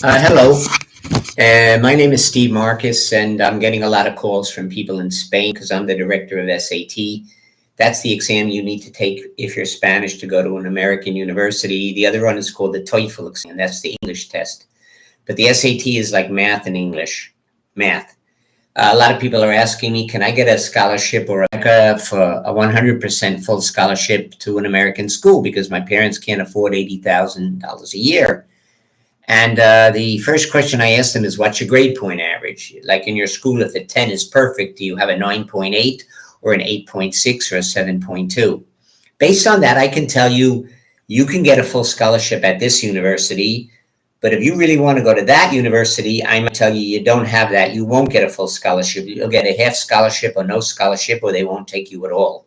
Hello, my name is Steve Marcus, and I'm getting a lot of calls from people in Spain because I'm the director of SAT. That's the exam you need to take if you're Spanish to go to an American university. The other one is called the TOEFL exam. That's the English test. But the SAT is like math and English. Math. A lot of people are asking me, can I get a scholarship or a beca for a 100% full scholarship to an American school because my parents can't afford $80,000 a year? And the first question I ask them is, what's your grade point average? Like in your school, if a 10 is perfect, do you have a 9.8 or an 8.6 or a 7.2? Based on that, I can tell you, you can get a full scholarship at this university. But if you really want to go to that university, I might tell you, you don't have that. You won't get a full scholarship. You'll get a half scholarship or no scholarship, or they won't take you at all.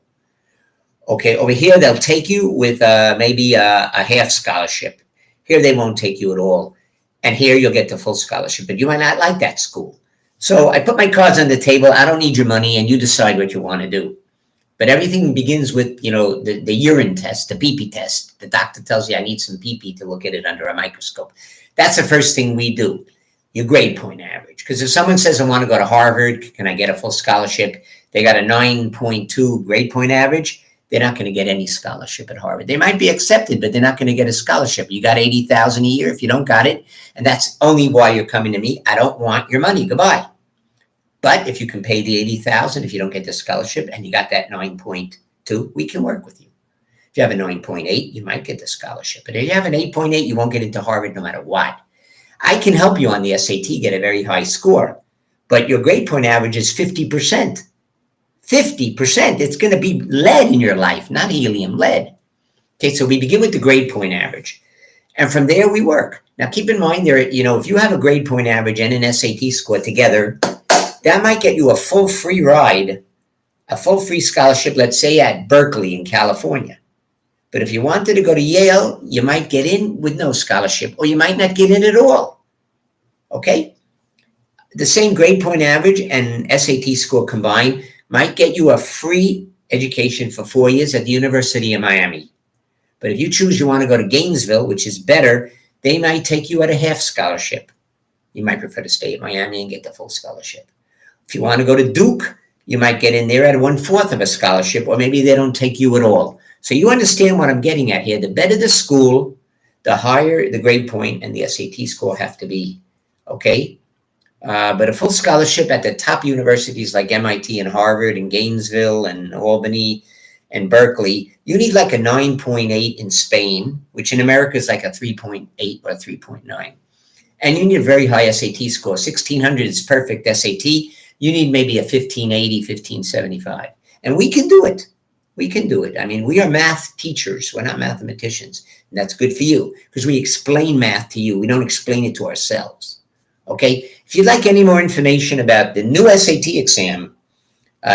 Okay, over here, they'll take you with maybe a half scholarship. Here, they won't take you at all. And here, you'll get the full scholarship, but you might not like that school. So I put my cards on the table. I don't need your money, and you decide what you want to do. But everything begins with, the urine test, the pee-pee test. The doctor tells you, I need some pee-pee to look at it under a microscope. That's the first thing we do, your grade point average. Because if someone says, I want to go to Harvard, can I get a full scholarship? They got a 9.2 grade point average. They're not going to get any scholarship at Harvard. They might be accepted, but they're not going to get a scholarship. You got $80,000 a year if you don't got it, and that's only why you're coming to me. I don't want your money. Goodbye. But if you can pay the $80,000, if you don't get the scholarship and you got that 9.2, we can work with you. If you have a 9.8, you might get the scholarship. But if you have an 8.8, you won't get into Harvard no matter what. I can help you on the SAT get a very high score, but your grade point average is 50%. 50%. It's going to be lead in your life, not helium, lead. Okay, so we begin with the grade point average. And from there, we work. Now, keep in mind, if you have a grade point average and an SAT score together, that might get you a full free ride, a full free scholarship, let's say at Berkeley in California. But if you wanted to go to Yale, you might get in with no scholarship, or you might not get in at all. Okay? The same grade point average and SAT score combined might get you a free education for 4 years at the University of Miami. But if you choose you want to go to Gainesville, which is better, they might take you at a half scholarship. You might prefer to stay at Miami and get the full scholarship. If you want to go to Duke, you might get in there at 1/4 of a scholarship, or maybe they don't take you at all. So you understand what I'm getting at here. The better the school, the higher the grade point and the SAT score have to be. Okay? But a full scholarship at the top universities like MIT and Harvard and Gainesville and Albany and Berkeley, you need like a 9.8 in Spain, which in America is like a 3.8 or 3.9. And you need a very high SAT score. 1600 is perfect SAT. You need maybe a 1580, 1575. And we can do it. We can do it. I mean, we are math teachers. We're not mathematicians. And that's good for you because we explain math to you. We don't explain it to ourselves. Okay? If you'd like any more information about the new SAT exam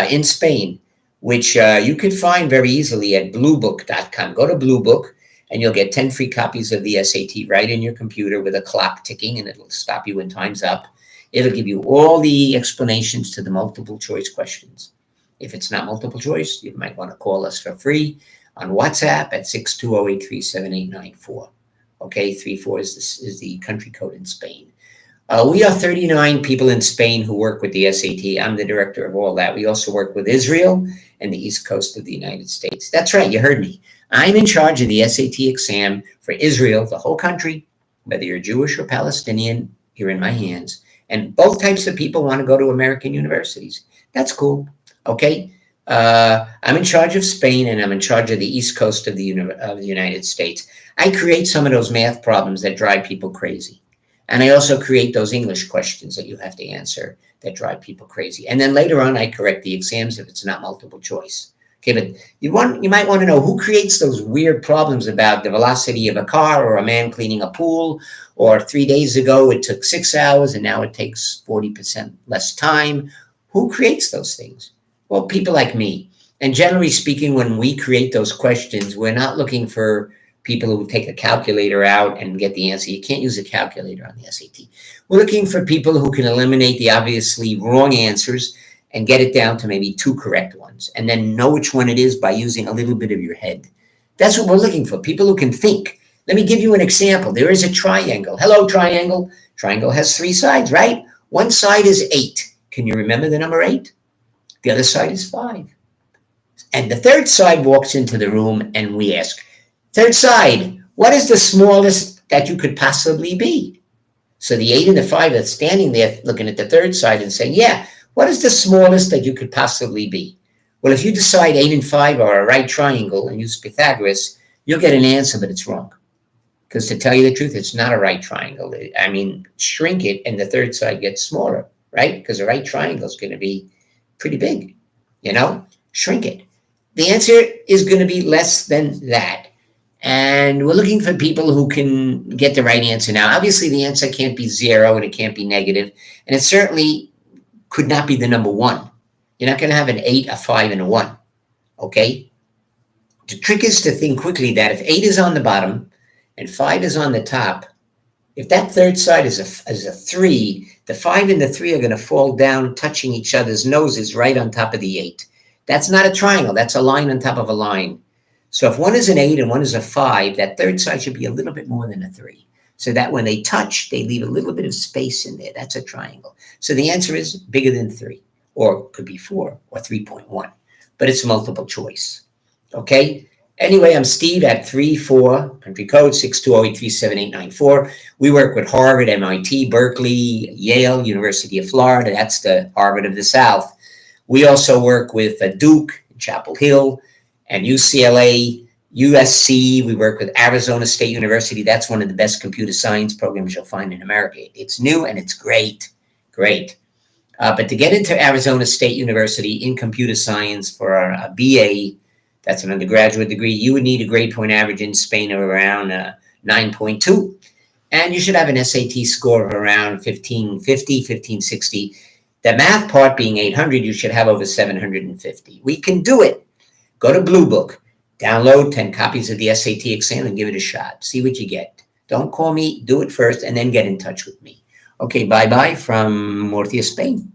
in Spain, which you can find very easily at bluebook.com. Go to Bluebook, and you'll get 10 free copies of the SAT right in your computer with a clock ticking, and it'll stop you when time's up. It'll give you all the explanations to the multiple choice questions. If it's not multiple choice, you might want to call us for free on WhatsApp at 620-837-8894. Okay, 34 is the country code in Spain. We are 39 people in Spain who work with the SAT. I'm the director of all that. We also work with Israel and the East Coast of the United States. That's right, you heard me. I'm in charge of the SAT exam for Israel, the whole country. Whether you're Jewish or Palestinian, you're in my hands. And both types of people want to go to American universities. That's cool. Okay. I'm in charge of Spain, and I'm in charge of the East Coast of the United States. I create some of those math problems that drive people crazy. And I also create those English questions that you have to answer that drive people crazy. And then later on, I correct the exams if it's not multiple choice. Okay, but you might want to know who creates those weird problems about the velocity of a car or a man cleaning a pool, or 3 days ago it took 6 hours and now it takes 40% less time. Who creates those things? Well, people like me. And generally speaking, when we create those questions, we're not looking for people who take a calculator out and get the answer. You can't use a calculator on the SAT. We're looking for people who can eliminate the obviously wrong answers and get it down to maybe 2 correct ones, and then know which one it is by using a little bit of your head. That's what we're looking for, people who can think. Let me give you an example. There is a triangle. Hello, triangle. Triangle has 3 sides, right? One side is 8. Can you remember the number 8? The other side is 5. And the third side walks into the room and we ask, third side, what is the smallest that you could possibly be? So the 8 and the 5 are standing there looking at the third side and saying, yeah, what is the smallest that you could possibly be? Well, if you decide 8 and 5 are a right triangle and use Pythagoras, you'll get an answer, but it's wrong. Because to tell you the truth, it's not a right triangle. I mean, shrink it and the third side gets smaller, right? Because a right triangle is going to be pretty big, shrink it. The answer is going to be less than that. And we're looking for people who can get the right answer. Now, obviously, the answer can't be 0 and it can't be negative. And it certainly could not be the number 1. You're not going to have an 8, a 5, and a 1, okay? The trick is to think quickly that if 8 is on the bottom and 5 is on the top, if that third side is a 3, the 5 and the 3 are going to fall down, touching each other's noses right on top of the 8. That's not a triangle. That's a line on top of a line. So if one is an 8 and one is a 5, that third side should be a little bit more than a 3. So that when they touch, they leave a little bit of space in there. That's a triangle. So the answer is bigger than 3, or could be 4 or 3.1. But it's multiple choice. Okay? Anyway, I'm Steve at 34, country code 620-837-894. We work with Harvard, MIT, Berkeley, Yale, University of Florida. That's the Harvard of the South. We also work with Duke, Chapel Hill, and UCLA, USC. We work with Arizona State University. That's one of the best computer science programs you'll find in America. It's new and it's great, great. But to get into Arizona State University in computer science for a BA, that's an undergraduate degree, you would need a grade point average in Spain of around 9.2. And you should have an SAT score of around 1550, 1560. The math part being 800, you should have over 750. We can do it. Go to Blue Book, download 10 copies of the SAT exam and give it a shot. See what you get. Don't call me, do it first, and then get in touch with me. Okay, bye-bye from Murcia, Spain.